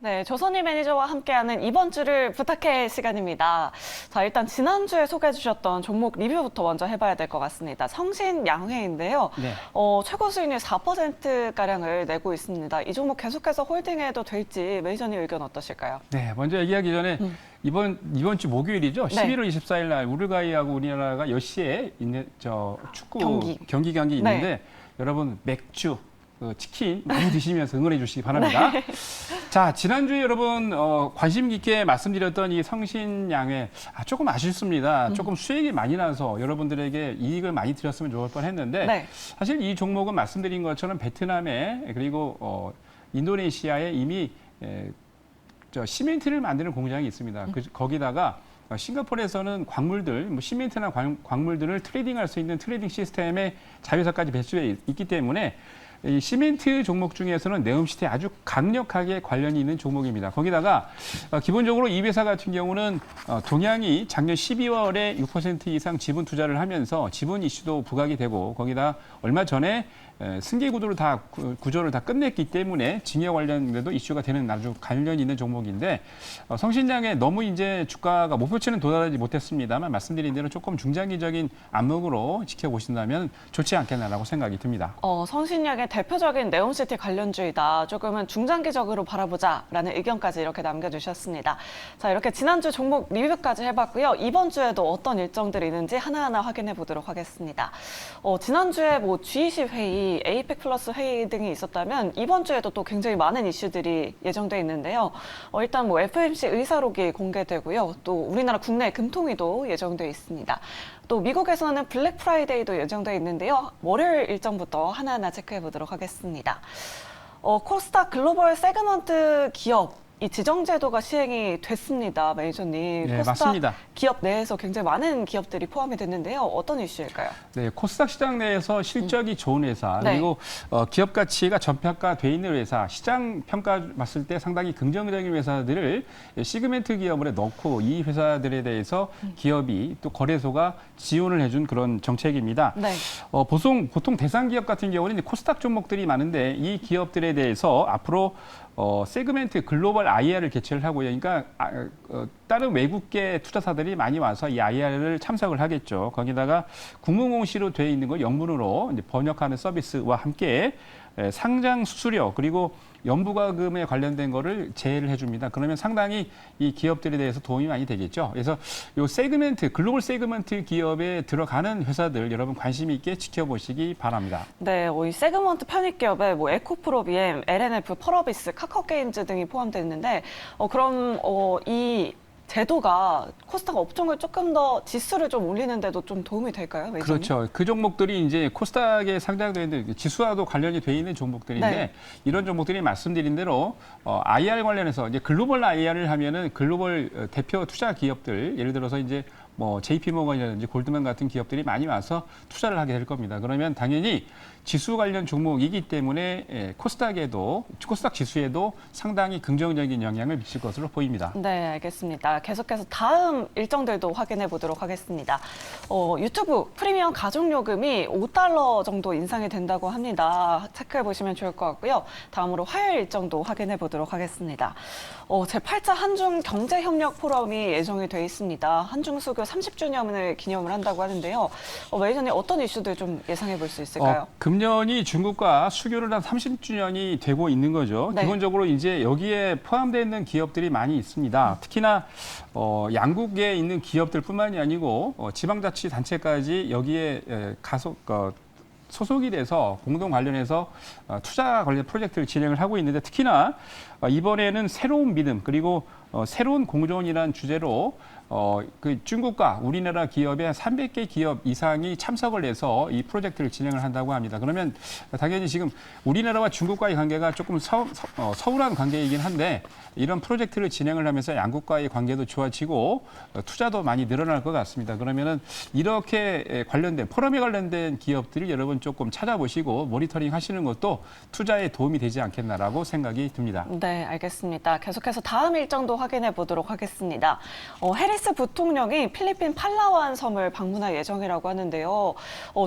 네, 조선일 매니저와 함께하는 이번 주를 부탁해 시간입니다. 자, 일단 지난주에 소개해 주셨던 종목 리뷰부터 먼저 해봐야 될 것 같습니다. 성신양회인데요. 네. 최고 수익률 4%가량을 내고 있습니다. 이 종목 계속해서 홀딩해도 될지 매니저님 의견 어떠실까요? 네, 먼저 얘기하기 전에 이번 주 목요일이죠. 네. 11월 24일 날 우루과이하고 우리나라가 10시에 있는 축구 경기가 네. 있는데 여러분 맥주 치킨 많이 드시면서 응원해 주시기 바랍니다. 네. 자, 지난주에 여러분 관심 깊게 말씀드렸던 이 성신양회 조금 아쉽습니다. 조금 수익이 많이 나서 여러분들에게 이익을 많이 드렸으면 좋을 뻔했는데 네. 사실 이 종목은 말씀드린 것처럼 베트남에 그리고 인도네시아에 이미 시멘트를 만드는 공장이 있습니다. 거기다가 싱가포르에서는 광물들, 시멘트나 광물들을 트레이딩할 수 있는 트레이딩 시스템에 자회사까지 배치되어 있기 때문에 이 시멘트 종목 중에서는 네옴시티에 아주 강력하게 관련이 있는 종목입니다. 거기다가 기본적으로 이 회사 같은 경우는 동양이 작년 12월에 6% 이상 지분 투자를 하면서 지분 이슈도 부각이 되고 거기다 얼마 전에 승계 구조를 다 끝냈기 때문에 징역 관련돼도 이슈가 되는 아주 관련이 있는 종목인데 성신양에 너무 이제 주가가 목표치는 도달하지 못했습니다만 말씀드린 대로 조금 중장기적인 안목으로 지켜보신다면 좋지 않겠나라고 생각이 듭니다. 성신양의 대표적인 네옴시티 관련주이다. 조금은 중장기적으로 바라보자라는 의견까지 이렇게 남겨주셨습니다. 자, 이렇게 지난주 종목 리뷰까지 해봤고요. 이번 주에도 어떤 일정들이 있는지 하나하나 확인해 보도록 하겠습니다. 지난주에 G20 회의, 에이펙 플러스 회의 등이 있었다면 이번 주에도 또 굉장히 많은 이슈들이 예정돼 있는데요. 일단 FOMC 의사록이 공개되고요. 또 우리나라 국내 금통위도 예정돼 있습니다. 또 미국에서는 블랙 프라이데이도 예정돼 있는데요. 월요일 일정부터 하나하나 체크해 보도록 하겠습니다. 코스닥 글로벌 세그먼트 기업 이 지정제도가 시행이 됐습니다, 매니저님. 네, 코스닥 맞습니다. 기업 내에서 굉장히 많은 기업들이 포함이 됐는데요. 어떤 이슈일까요? 네, 코스닥 시장 내에서 실적이 좋은 회사 네. 그리고 기업 가치가 저평가돼 있는 회사, 시장 평가 봤을 때 상당히 긍정적인 회사들을 시그멘트 기업으로 넣고 이 회사들에 대해서 기업이 또 거래소가 지원을 해준 그런 정책입니다. 네. 보통 대상 기업 같은 경우는 코스닥 종목들이 많은데 이 기업들에 대해서 앞으로 세그멘트 글로벌 IR을 개최를 하고요. 그러니까 다른 외국계 투자사들이 많이 와서 이 IR을 참석을 하겠죠. 거기다가 국무공시로 되어 있는 걸 영문으로 이제 번역하는 서비스와 함께 상장 수수료 그리고 연부과금에 관련된 거를 제외를 해줍니다. 그러면 상당히 이 기업들에 대해서 도움이 많이 되겠죠. 그래서 이 세그멘트, 글로벌 세그멘트 기업에 들어가는 회사들 여러분 관심 있게 지켜보시기 바랍니다. 네, 이 세그먼트 편입 기업에 에코프로비엠, LNF, 펄어비스, 카카오게임즈 등이 포함되어 있는데 그럼 이 제도가 코스닥 업종을 조금 더 지수를 좀 올리는 데도 좀 도움이 될까요? 매장님? 그렇죠. 그 종목들이 이제 코스닥에 상장되어 있는 지수와도 관련이 돼 있는 종목들인데 네. 이런 종목들이 말씀드린 대로 IR 관련해서 이제 글로벌 IR을 하면은 글로벌 대표 투자 기업들 예를 들어서 이제 JP모건이라든지 골드만 같은 기업들이 많이 와서 투자를 하게 될 겁니다. 그러면 당연히 지수 관련 종목이기 때문에 코스닥 지수에도 상당히 긍정적인 영향을 미칠 것으로 보입니다. 네, 알겠습니다. 계속해서 다음 일정들도 확인해 보도록 하겠습니다. 유튜브 프리미엄 가족요금이 $5 정도 인상이 된다고 합니다. 체크해 보시면 좋을 것 같고요. 다음으로 화요일 일정도 확인해 보도록 하겠습니다. 제8차 한중 경제협력 포럼이 예정이 돼 있습니다. 한중 수교 30주년을 기념을 한다고 하는데요. 매니저님 어떤 이슈들 좀 예상해 볼 수 있을까요? 금년이 중국과 수교를 한 30주년이 되고 있는 거죠. 네. 기본적으로 이제 여기에 포함되어 있는 기업들이 많이 있습니다. 특히나 양국에 있는 기업들뿐만이 아니고 지방자치단체까지 여기에 소속이 돼서 공동 관련해서 투자 관련 프로젝트를 진행을 하고 있는데 특히나 이번에는 새로운 믿음 그리고 새로운 공존이라는 주제로 그 중국과 우리나라 기업의 300개 기업 이상이 참석을 해서 이 프로젝트를 진행을 한다고 합니다. 그러면 당연히 지금 우리나라와 중국과의 관계가 조금 서운한 관계이긴 한데 이런 프로젝트를 진행을 하면서 양국과의 관계도 좋아지고 투자도 많이 늘어날 것 같습니다. 그러면은 이렇게 포럼에 관련된 기업들을 여러분 조금 찾아보시고 모니터링 하시는 것도 투자에 도움이 되지 않겠나라고 생각이 듭니다. 네, 알겠습니다. 계속해서 다음 일정도 확인해 보도록 하겠습니다. 해리 스페이스 부통령이 필리핀 팔라완 섬을 방문할 예정이라고 하는데요.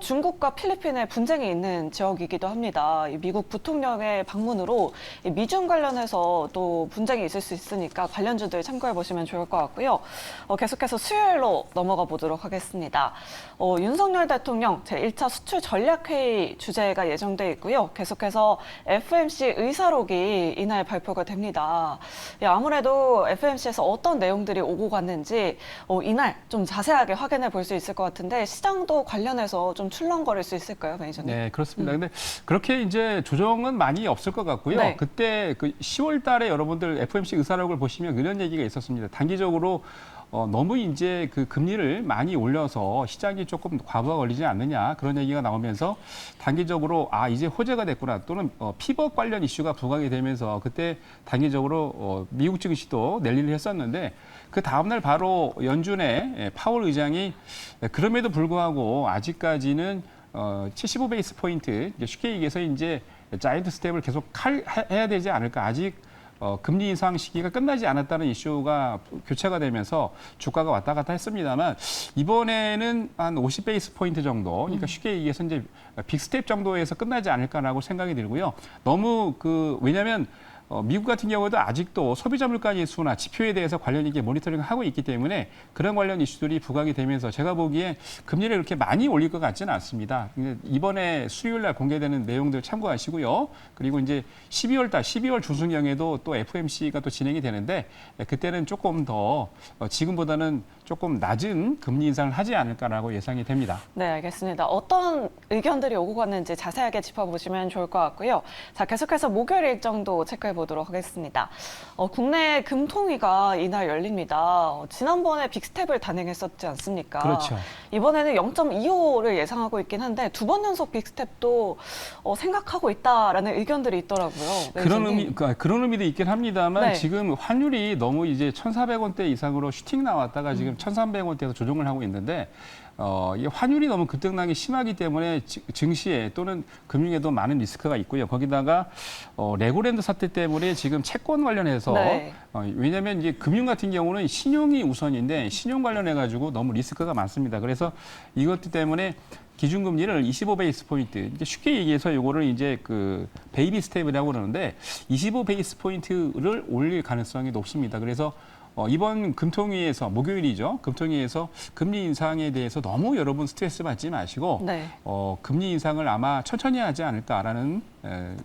중국과 필리핀의 분쟁이 있는 지역이기도 합니다. 이 미국 부통령의 방문으로 이 미중 관련해서 또 분쟁이 있을 수 있으니까 관련주들 참고해 보시면 좋을 것 같고요. 계속해서 수요일로 넘어가 보도록 하겠습니다. 윤석열 대통령 제1차 수출 전략회의 주재가 예정돼 있고요. 계속해서 FMC 의사록이 이날 발표가 됩니다. 아무래도 FMC에서 어떤 내용들이 오고 갔는지 이날 좀 자세하게 확인해 볼 수 있을 것 같은데 시장도 관련해서 좀 출렁거릴 수 있을까요, 매니저님? 네, 그렇습니다. 근데 그렇게 이제 조정은 많이 없을 것 같고요. 네. 그때 그 10월 달에 여러분들 FOMC 의사록을 보시면 이런 얘기가 있었습니다. 단기적으로 너무 이제 그 금리를 많이 올려서 시장이 조금 과부하 걸리지 않느냐 그런 얘기가 나오면서 단기적으로 이제 호재가 됐구나 또는 피벗 관련 이슈가 부각이 되면서 그때 단기적으로 미국 증시도 랠리를 했었는데 그 다음날 바로 연준의 파월 의장이 그럼에도 불구하고 아직까지는 75베이스 포인트 쉽게 얘기해서 이제 자이언트 스텝을 계속 해야 되지 않을까 아직 금리 인상 시기가 끝나지 않았다는 이슈가 교차가 되면서 주가가 왔다 갔다 했습니다만 이번에는 한 50베이스 포인트 정도, 그러니까 쉽게 얘기해서 이제 빅스텝 정도에서 끝나지 않을까라고 생각이 들고요. 너무 왜냐하면 미국 같은 경우도 아직도 소비자 물가 지수나 지표에 대해서 관련 있게 모니터링을 하고 있기 때문에 그런 관련 이슈들이 부각이 되면서 제가 보기에 금리를 그렇게 많이 올릴 것 같지는 않습니다. 이번에 수요일 날 공개되는 내용들 참고하시고요. 그리고 이제 12월 중순경에도 또 FOMC가 또 진행이 되는데 그때는 조금 더 지금보다는 조금 낮은 금리 인상을 하지 않을까라고 예상이 됩니다. 네, 알겠습니다. 어떤 의견들이 오고 갔는지 자세하게 짚어보시면 좋을 것 같고요. 자, 계속해서 목요일 일정도 체크해 보도록 하겠습니다. 국내 금통위가 이날 열립니다. 지난번에 빅스텝을 단행했었지 않습니까? 그렇죠. 이번에는 0.25를 예상하고 있긴 한데 두 번 연속 빅스텝도 생각하고 있다라는 의견들이 있더라고요. 그런 의미도 있긴 합니다만 네. 지금 환율이 너무 이제 1,400원대 이상으로 슈팅 나왔다가 지금 1,300원대에서 조정을 하고 있는데 이 환율이 너무 급등락이 심하기 때문에 증시에 또는 금융에도 많은 리스크가 있고요. 거기다가 레고랜드 사태 때문에 지금 채권 관련해서 네. 왜냐하면 이제 금융 같은 경우는 신용이 우선인데 신용 관련해 가지고 너무 리스크가 많습니다. 그래서 이것 때문에 기준금리를 25베이스 포인트, 쉽게 얘기해서 요거를 이제 그 베이비 스텝이라고 그러는데 25베이스 포인트를 올릴 가능성이 높습니다. 그래서 이번 금통위에서 목요일이죠. 금통위에서 금리 인상에 대해서 너무 여러분 스트레스 받지 마시고 네. 금리 인상을 아마 천천히 하지 않을까라는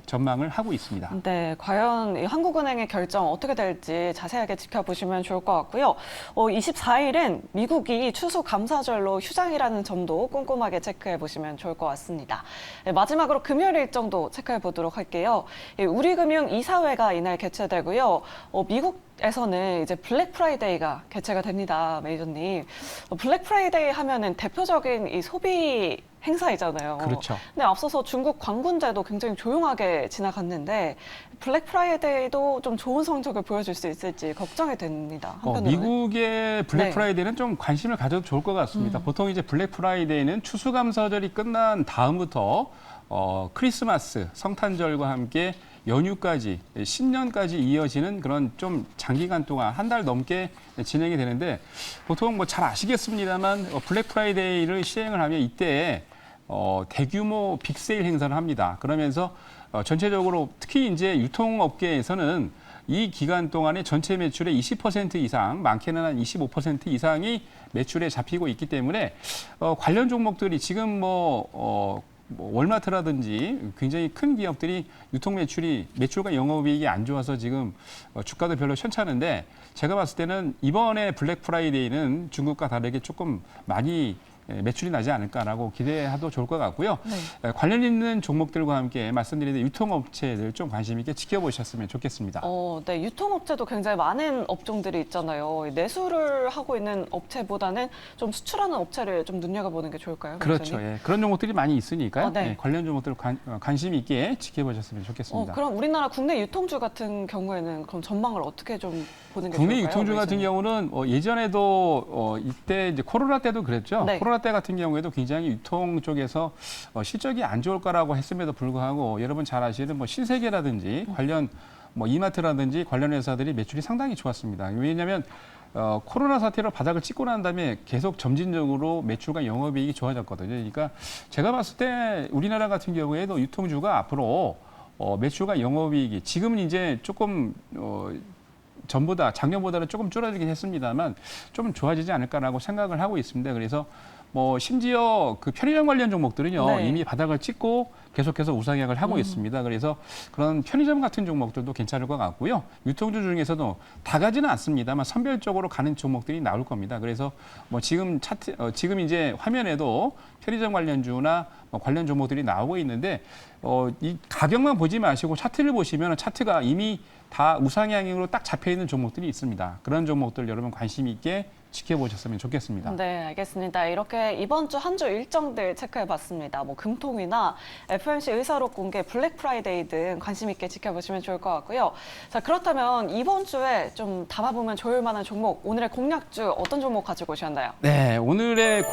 전망을 하고 있습니다. 네, 과연 이 한국은행의 결정 어떻게 될지 자세하게 지켜보시면 좋을 것 같고요. 24일은 미국이 추수 감사절로 휴장이라는 점도 꼼꼼하게 체크해 보시면 좋을 것 같습니다. 네, 마지막으로 금요일 일정도 체크해 보도록 할게요. 우리금융 이사회가 이날 개최되고요. 미국에서는 이제 블랙 프라이데이가 개최가 됩니다, 매니저님. 블랙 프라이데이 하면은 대표적인 이 소비 행사이잖아요. 그렇죠. 근데 앞서서 중국 광군제도 굉장히 조용하게 지나갔는데 블랙 프라이데이도 좀 좋은 성적을 보여줄 수 있을지 걱정이 됩니다. 한편으로는. 미국의 블랙 네. 프라이데이는 좀 관심을 가져도 좋을 것 같습니다. 보통 이제 블랙 프라이데이는 추수감사절이 끝난 다음부터 크리스마스, 성탄절과 함께 연휴까지, 신년까지 이어지는 그런 좀 장기간 동안 한 달 넘게 진행이 되는데 보통 뭐 잘 아시겠습니다만 블랙 프라이데이를 시행을 하면 이때 대규모 빅세일 행사를 합니다. 그러면서 전체적으로 특히 이제 유통업계에서는 이 기간 동안에 전체 매출의 20% 이상, 많게는 한 25% 이상이 매출에 잡히고 있기 때문에 관련 종목들이 지금 월마트라든지 굉장히 큰 기업들이 유통 매출과 영업이익이 안 좋아서 지금 주가도 별로 현찮은데 제가 봤을 때는 이번에 블랙 프라이데이는 중국과 다르게 조금 많이 매출이 나지 않을까라고 기대해도 좋을 것 같고요. 네. 관련 있는 종목들과 함께 말씀드린 유통업체들 좀 관심 있게 지켜보셨으면 좋겠습니다. 네, 유통업체도 굉장히 많은 업종들이 있잖아요. 내수를 하고 있는 업체보다는 좀 수출하는 업체를 좀 눈여겨보는 게 좋을까요? 그렇죠. 예. 그런 종목들이 많이 있으니까요. 네. 예, 관련 종목들 관심 있게 지켜보셨으면 좋겠습니다. 그럼 우리나라 국내 유통주 같은 경우에는 그럼 전망을 어떻게 좀 보는 게 국내 좋을까요? 유통주 같은 경우는 예전에도 이때 이제 코로나 때도 그랬죠. 네. 코로나 때 같은 경우에도 굉장히 유통 쪽에서 실적이 안 좋을 거라고 했음에도 불구하고 여러분 잘 아시는 신세계라든지 관련 뭐 이마트라든지 관련 회사들이 매출이 상당히 좋았습니다. 왜냐하면 코로나 사태로 바닥을 찍고 난 다음에 계속 점진적으로 매출과 영업이익이 좋아졌거든요. 그러니까 제가 봤을 때 우리나라 같은 경우에도 유통주가 앞으로 매출과 영업이익이 지금은 이제 조금 전보다 작년보다는 조금 줄어들긴 했습니다만 좀 좋아지지 않을까라고 생각을 하고 있습니다. 그래서 뭐 심지어 그 편의점 관련 종목들은요 네. 이미 바닥을 찍고 계속해서 우상향을 하고 있습니다. 그래서 그런 편의점 같은 종목들도 괜찮을 것 같고요. 유통주 중에서도 다 가지는 않습니다만 선별적으로 가는 종목들이 나올 겁니다. 그래서 뭐 지금 차트 지금 이제 화면에도 편의점 관련주나 뭐 관련 종목들이 나오고 있는데 이 가격만 보지 마시고 차트를 보시면 차트가 이미 다 우상향으로 딱 잡혀 있는 종목들이 있습니다. 그런 종목들 여러분 관심 있게 지켜보셨으면 좋겠습니다. 네, 알겠습니다. 이렇게 이번 주 한 주 일정들 체크해봤습니다. 뭐 금통이나 FOMC 의사록 공개, 블랙 프라이데이 등 관심 있게 지켜보시면 좋을 것 같고요. 자, 그렇다면 이번 주에 좀 담아보면 좋을 만한 종목, 오늘의 공략주 어떤 종목 가지고 오셨나요? 네, 오늘의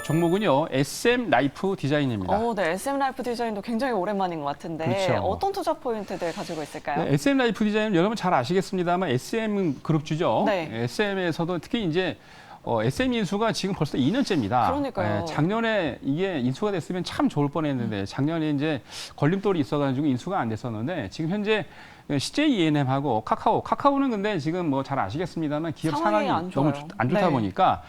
종목은요 SM 라이프 디자인입니다. 네, SM 라이프 디자인도 굉장히 오랜만인 것 같은데 그렇죠. 어떤 투자 포인트들 가지고 있을까요? 네, SM 라이프 디자인은 여러분 잘 아시겠습니다만 SM은 그룹주죠. 네. SM에서도 특히 이제 SM 인수가 지금 벌써 2년째입니다. 그러니까요. 작년에 이게 인수가 됐으면 참 좋을 뻔했는데 작년에 이제 걸림돌이 있어가지고 인수가 안 됐었는데 지금 현재 CJ ENM하고 카카오는 근데 지금 뭐 잘 아시겠습니다만 기업 상황이 상황이 안 너무 좋아요. 안 좋다 네. 보니까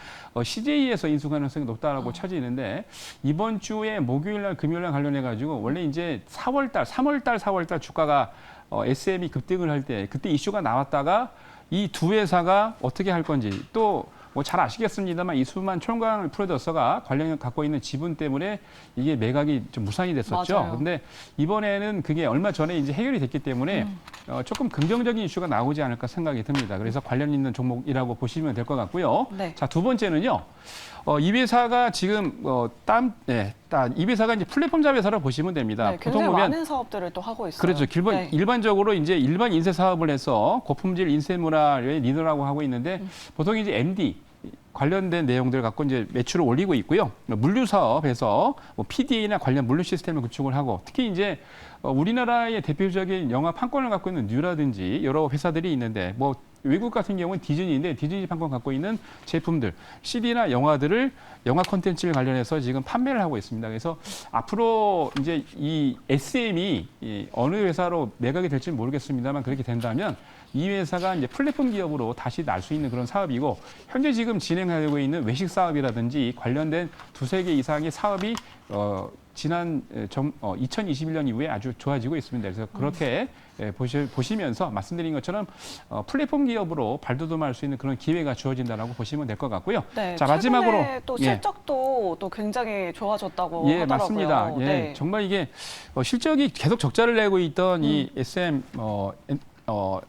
CJ에서 인수 가능성이 높다라고 쳐지는데 이번 주에 목요일날 금요일날 관련해 가지고 원래 이제 3월달 주가가 SM이 급등을 할 때 그때 이슈가 나왔다가 이 두 회사가 어떻게 할 건지 또 뭐 잘 아시겠습니다만 이수만 총괄 프로듀서가 관련 갖고 있는 지분 때문에 이게 매각이 좀 무산이 됐었죠. 맞아요. 근데 이번에는 그게 얼마 전에 이제 해결이 됐기 때문에 조금 긍정적인 이슈가 나오지 않을까 생각이 듭니다. 그래서 관련 있는 종목이라고 보시면 될 것 같고요. 네. 자, 두 번째는요. 이 회사가 지금 이 회사가 이제 플랫폼 자회사로 보시면 됩니다. 네, 보통 굉장히 보면 많은 사업들을 또 하고 있어요. 그렇죠. 네. 일반적으로 이제 일반 인쇄 사업을 해서 고품질 인쇄 문화의 리더라고 하고 있는데 보통 이제 MD 관련된 내용들 갖고 이제 매출을 올리고 있고요. 물류 사업에서 뭐 PDA나 관련 물류 시스템을 구축을 하고 특히 이제 우리나라의 대표적인 영화 판권을 갖고 있는 뉴라든지 여러 회사들이 있는데 뭐 외국 같은 경우는 디즈니인데 디즈니 판권 갖고 있는 제품들, CD나 영화들을 영화 콘텐츠를 관련해서 지금 판매를 하고 있습니다. 그래서 앞으로 이제 이 SM이 어느 회사로 매각이 될지는 모르겠습니다만 그렇게 된다면 이 회사가 이제 플랫폼 기업으로 다시 날 수 있는 그런 사업이고 현재 지금 진행하고 있는 외식 사업이라든지 관련된 두세 개 이상의 사업이 지난 2021년 이후에 아주 좋아지고 있습니다. 그래서 그렇게 보시면서 말씀드린 것처럼 플랫폼 기업으로 발돋움할 수 있는 그런 기회가 주어진다라고 보시면 될 것 같고요. 네, 자, 마지막으로 최근에 또 실적도 또 굉장히 좋아졌다고 예, 하더라고요. 맞습니다. 예, 네. 정말 이게 실적이 계속 적자를 내고 있던 이 SM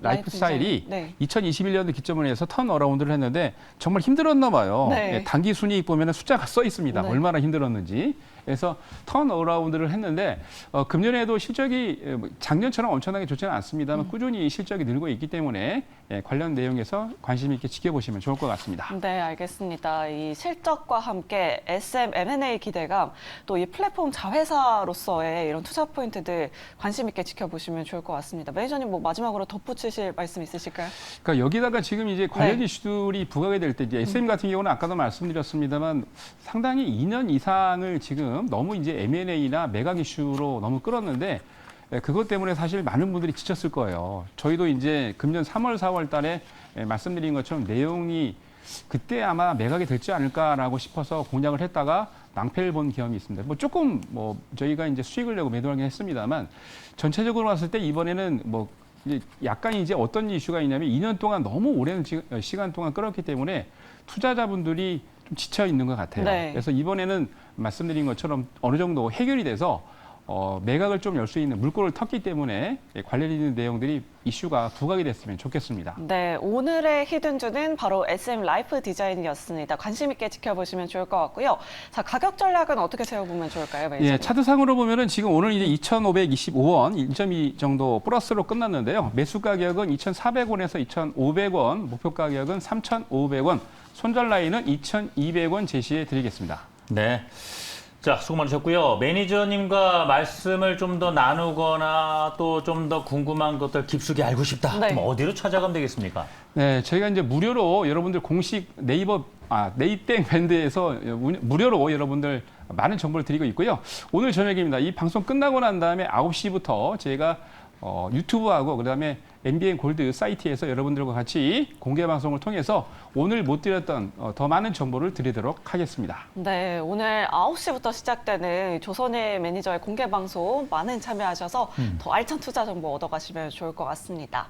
라이프 스타일이 네. 2021년도 기점을 해서 턴 어라운드를 했는데 정말 힘들었나 봐요. 네. 예, 단기 순이익 보면 숫자가 써 있습니다. 네. 얼마나 힘들었는지. 그래서 턴 어라운드를 했는데 금년에도 실적이 작년처럼 엄청나게 좋지는 않습니다만 꾸준히 실적이 늘고 있기 때문에 관련 내용에서 관심 있게 지켜보시면 좋을 것 같습니다. 네, 알겠습니다. 이 실적과 함께 SM M&A 기대감, 또 이 플랫폼 자회사로서의 이런 투자 포인트들 관심 있게 지켜보시면 좋을 것 같습니다. 매니저님 뭐 마지막으로 덧붙이실 말씀 있으실까요? 그러니까 여기다가 지금 이제 관련 네. 이슈들이 부각이 될 때 이제 SM 같은 경우는 아까도 말씀드렸습니다만 상당히 2년 이상을 지금 너무 이제 M&A나 매각 이슈로 너무 끌었는데 그것 때문에 사실 많은 분들이 지쳤을 거예요. 저희도 이제 금년 3월, 4월 달에 말씀드린 것처럼 내용이 그때 아마 매각이 될지 않을까라고 싶어서 공략을 했다가 낭패를 본 경험이 있습니다. 뭐 조금 뭐 저희가 이제 수익을 내고 매도하긴 했습니다만 전체적으로 봤을 때 이번에는 뭐 이제 약간 이제 어떤 이슈가 있냐면 2년 동안 너무 오랜 시간 동안 끌었기 때문에 투자자분들이 좀 지쳐 있는 것 같아요. 네. 그래서 이번에는 말씀드린 것처럼 어느 정도 해결이 돼서 매각을 좀 열 수 있는 물꼬를 텄기 때문에 관련 있는 내용들이 이슈가 부각이 됐으면 좋겠습니다. 네, 오늘의 히든주는 바로 SM 라이프 디자인이었습니다. 관심 있게 지켜보시면 좋을 것 같고요. 자, 가격 전략은 어떻게 세워보면 좋을까요, 매니저님? 예, 차트상으로 보면은 지금 오늘 이제 2,525원, 1.2 정도 플러스로 끝났는데요. 매수 가격은 2,400원에서 2,500원, 목표 가격은 3,500원, 손절 라인은 2,200원 제시해 드리겠습니다. 네. 자, 수고 많으셨고요. 매니저님과 말씀을 좀 더 나누거나 또 좀 더 궁금한 것들 깊숙이 알고 싶다. 네. 그럼 어디로 찾아가면 되겠습니까? 네, 저희가 이제 무료로 여러분들 공식 네이땡 밴드에서 무료로 여러분들 많은 정보를 드리고 있고요. 오늘 저녁입니다. 이 방송 끝나고 난 다음에 9시부터 저희가 유튜브하고 그다음에 MBN 골드 사이트에서 여러분들과 같이 공개 방송을 통해서 오늘 못 드렸던 더 많은 정보를 드리도록 하겠습니다. 네, 오늘 9시부터 시작되는 조선의 매니저의 공개 방송 많은 참여하셔서 더 알찬 투자 정보 얻어가시면 좋을 것 같습니다.